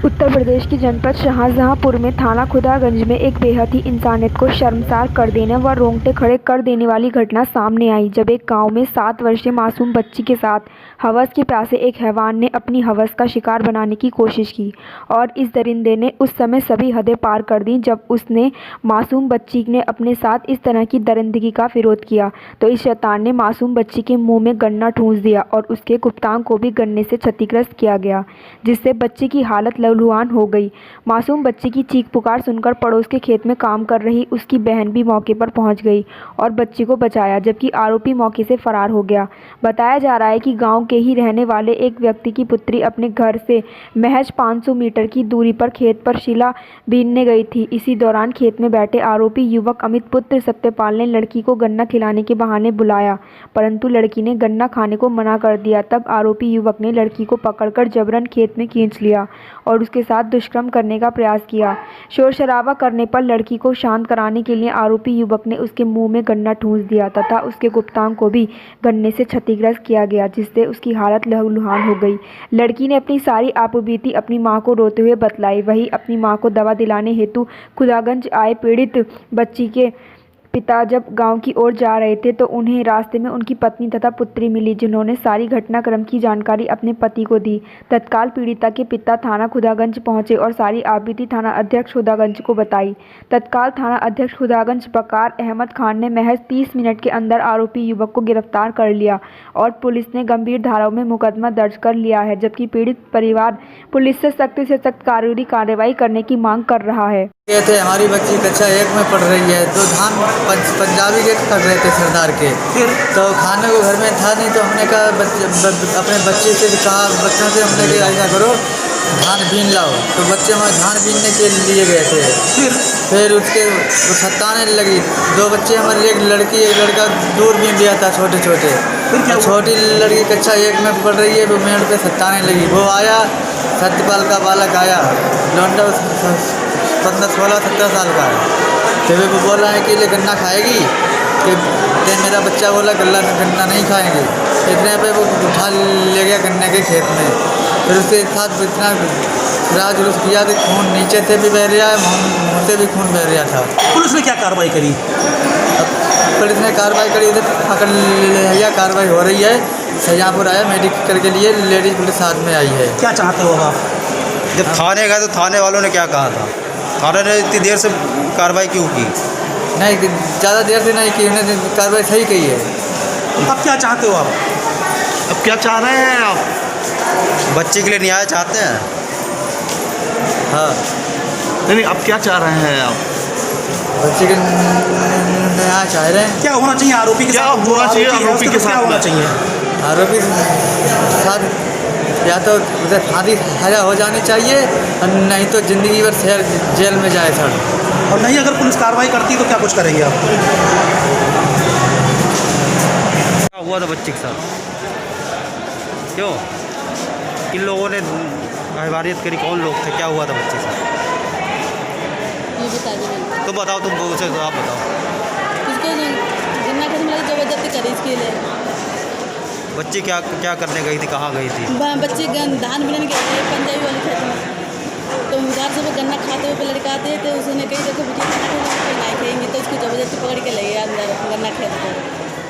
उत्तर प्रदेश के जनपद शाहजहांपुर में थाना खुदागंज में एक बेहद ही इंसानियत को शर्मसार कर देने व रोंगटे खड़े कर देने वाली घटना सामने आई, जब एक गांव में 7 वर्षीय मासूम बच्ची के साथ हवस के प्यासे एक हैवान ने अपनी हवस का शिकार बनाने की कोशिश की और इस दरिंदे ने उस समय सभी हदें पार कर दी जब उसने मासूम बच्ची ने अपने साथ इस तरह की दरिंदगी का विरोध किया तो इस शैतान ने मासूम बच्ची के मुंह में गन्ना ठूंस दिया और उसके गुप्तांग को भी गन्ने से क्षतिग्रस्त किया गया, जिससे बच्ची की हालत लहूलुहान हो गई। मासूम बच्ची की चीख पुकार सुनकर पड़ोस के खेत में काम कर रही उसकी बहन भी मौके पर पहुंच गई और बच्ची को बचाया, जबकि आरोपी मौके से फरार हो गया। बताया जा रहा है कि गांव के ही रहने वाले एक व्यक्ति की पुत्री अपने घर से महज 500 मीटर की दूरी पर खेत पर शीला बीनने गई थी। इसी दौरान खेत में बैठे आरोपी युवक अमित पुत्र सत्यपाल ने लड़की को गन्ना खिलाने के बहाने बुलाया, परंतु लड़की ने गन्ना खाने को मना कर दिया। तब आरोपी युवक ने लड़की को पकड़कर जबरन खेत में खींच लिया और उसके साथ दुष्कर्म करने का प्रयास किया। शोर शराबा करने पर लड़की को शांत कराने के लिए आरोपी युवक ने उसके मुंह में गन्ना ठूंस दिया तथा उसके गुप्तांग को भी गन्ने से क्षतिग्रस्त किया गया, जिससे उसकी हालत लहूलुहान हो गई। लड़की ने अपनी सारी आपबीती अपनी मां को रोते हुए बतलाई। वहीं अपनी मां को दवा दिलाने हेतु खुदागंज आए पीड़ित बच्ची के पिता जब गांव की ओर जा रहे थे तो उन्हें रास्ते में उनकी पत्नी तथा पुत्री मिली, जिन्होंने सारी घटनाक्रम की जानकारी अपने पति को दी। तत्काल पीड़िता के पिता थाना खुदागंज पहुंचे और सारी आपबीती थाना अध्यक्ष खुदागंज को बताई। तत्काल थाना अध्यक्ष खुदागंज बकार अहमद खान ने महज 30 मिनट के अंदर आरोपी युवक को गिरफ्तार कर लिया और पुलिस ने गंभीर धाराओं में मुकदमा दर्ज कर लिया है, जबकि पीड़ित परिवार पुलिस से सख्त कानूनी कार्रवाई करने की मांग कर रहा है। थे हमारी बच्ची कक्षा 1 में पढ़ रही है, तो धान पंजाबी के कर रहे थे सरदार के, फिर तो खाने को घर में था नहीं, तो हमने कहा अपने बच्चे से कहा, बच्चों से हमने कहा ऐसा करो धान बीन लाओ, तो बच्चे वहाँ धान बीनने के लिए गए थे। फिर उसके सत्ताने लगी, 2 बच्चे हमारे, एक लड़की एक लड़का दूर बीन दिया था छोटे छोटे। छोटी लड़की कक्षा 1 में पढ़ रही है, वो मेड़ पे सत्ताने लगी। वो आया, सत्यपाल का बालक आया, लौंडा 15-16-17 साल का है। फिर वो बोला है कि ये गन्ना खाएगी, कि मेरा बच्चा बोला गन्ना नहीं खाएंगे। इतने पे वो उठा ले गया गन्ने के खेत में। फिर उसके साथ इतना राज जुलूस किया कि खून नीचे से भी बह रहा है, मुँह से भी खून बह रहा था। पुलिस ने क्या कार्रवाई करी? पुलिस ने कार्रवाई करी, उधर पकड़ लिया, कार्रवाई हो रही है। शाहजहांपुर आया मेडिकल के लिए, लेडीज पुलिस साथ में आई है। क्या चाहते हो आप? जब थाने गए तो थाने वालों ने क्या कहा था? थाने ने इतनी देर से कार्रवाई क्यों की? नहीं, ज़्यादा देर से नहीं की, उन्होंने कार्रवाई सही की है। अब क्या चाहते हो आप? अब क्या चाह रहे हैं आप? बच्चे के लिए न्याय चाहते हैं? हाँ। नहीं, अब क्या चाह रहे हैं आप? बच्चे के न्याय चाह रहे हैं। क्या होना चाहिए आरोपी के साथ? होना चाहिए आरोपी के साथ होना चाहिए? आरोपी साथ या तो उधर फांसी सजा हो जानी चाहिए, और नहीं तो ज़िंदगी भर शहर जेल में जाए सर। और नहीं अगर पुलिस कार्रवाई करती तो क्या कुछ करेंगे आप? क्या हुआ था बच्चे के साथ? क्यों किन लोगों ने हैवानियत करी? कौन लोग थे? क्या हुआ था बच्चे के साथ? ये बता दीजिए। तुम बताओ, तुम उसे तो आप बताओ। उसको गन्ना खाने में ज़बरदस्ती करी इसके लिए। बच्ची क्या करने गई थी? कहाँ गई थी? बच्चे धान बिनने गए थे पंजाबी वाले खेत में, तो उधर से वो गन्ना खाते हुए लड़का आते तो उसने कही देखो बेटी नहीं खाएंगे, तो उसको ज़बरदस्ती पकड़ के ले गया अंदर गन्ना खेत को।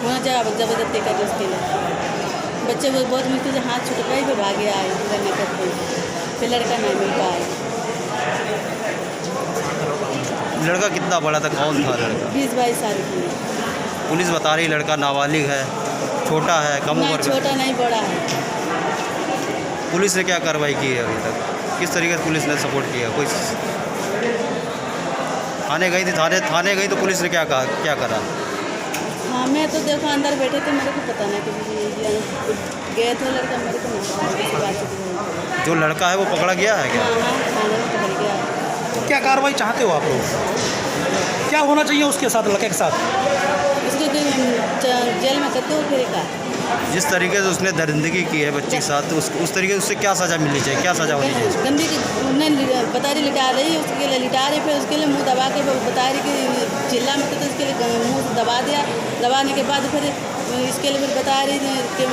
वहाँ ज़बरदस्ती करी उसके लिए। बच्चे वो बहुत मुश्किल से हाथ छूट पाए, फिर भागे आए गन्ना खेत में, फिर लड़का नहीं मिल पाया। लड़का कितना बड़ा था? कौन था लड़का? 20-22 साल की। पुलिस बता रही लड़का नाबालिग है, छोटा है, कम उम्र का। छोटा नहीं बड़ा है। पुलिस ने क्या कार्रवाई की है अभी तक? किस तरीके से पुलिस ने सपोर्ट किया? कोई थाने गई थी, थाने गई तो पुलिस ने क्या कहा, क्या करा? हाँ, मैं तो देखो अंदर बैठे थे, मेरे को पता नहीं कि गए थे लड़का, मेरे को नहीं पता। जो लड़का है वो पकड़ा गया है क्या? हाँ, थाने में पकड़ गया है। क्या कार्रवाई चाहते हो आप लोग? क्या होना चाहिए उसके साथ, लड़के के साथ? उसको जेल में करते हो फिर का। जिस तरीके से उसने दरिंदगी की है बच्ची के साथ, तो उस तरीके से उससे क्या सज़ा मिलनी चाहिए? क्या सज़ा होनी चाहिए? गंदी की उन्हें बता रही लिटा रही है, उसके लिए लिटा रही, फिर उसके लिए मुंह दबा के बता रही कि चिल्ला मत, तो उसके लिए मुंह दबा दिया। दबाने के बाद फिर इसके लिए फिर बता रही कि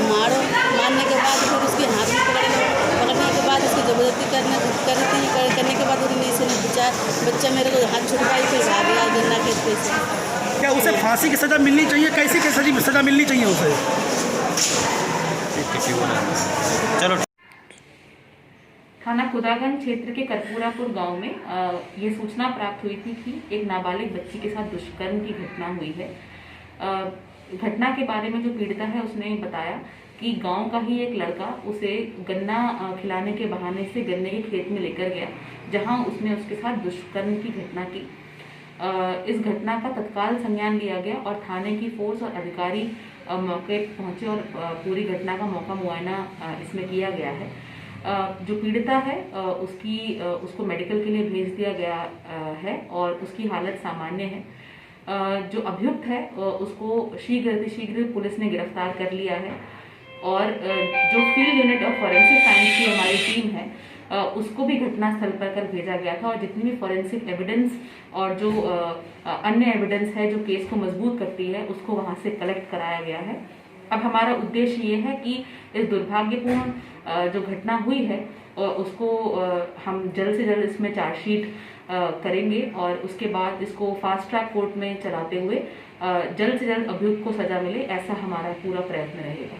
मारो, मारने के बाद फिर उसके हाथ में पकड़ने के बाद उसकी ज़बरदस्ती करने फिर ये करने के बाद उन्होंने नहीं सुनी, बच्चा मेरे को हाथ छुड़वाई फिर भाग गया गन्ना खेत पे से। क्या उसे फांसी की सज़ा मिलनी चाहिए? कैसी कैसी सज़ा मिलनी चाहिए उसे? चलो। थाना खुदागंज क्षेत्र के करपूरापुर गांव में ये सूचना प्राप्त हुई थी कि एक नाबालिग बच्ची के साथ दुष्कर्म की घटना हुई है। घटना के बारे में जो पीड़िता है उसने बताया कि गांव का ही एक लड़का उसे गन्ना खिलाने के बहाने से गन्ने के खेत में लेकर गया, जहां उसने उसके साथ दुष्कर्म की घटना की। इस घटना का तत्काल संज्ञान लिया गया और थाने की फोर्स और अधिकारी मौके पहुंचे और पूरी घटना का मौका मुआयना इसमें किया गया है। जो पीड़िता है उसको मेडिकल के लिए भेज दिया गया है और उसकी हालत सामान्य है। जो अभियुक्त है उसको शीघ्र पुलिस ने गिरफ्तार कर लिया है और जो field unit of forensic science की हमारी टीम है उसको भी घटनास्थल पर कर भेजा गया था और जितनी भी फॉरेंसिक एविडेंस और जो अन्य एविडेंस है जो केस को मजबूत करती है उसको वहां से कलेक्ट कराया गया है। अब हमारा उद्देश्य ये है कि इस दुर्भाग्यपूर्ण जो घटना हुई है उसको हम जल्द से जल्द इसमें चार्जशीट करेंगे और उसके बाद इसको फास्ट ट्रैक कोर्ट में चलाते हुए जल्द से जल्द अभियुक्त को सजा मिले, ऐसा हमारा पूरा प्रयत्न रहेगा।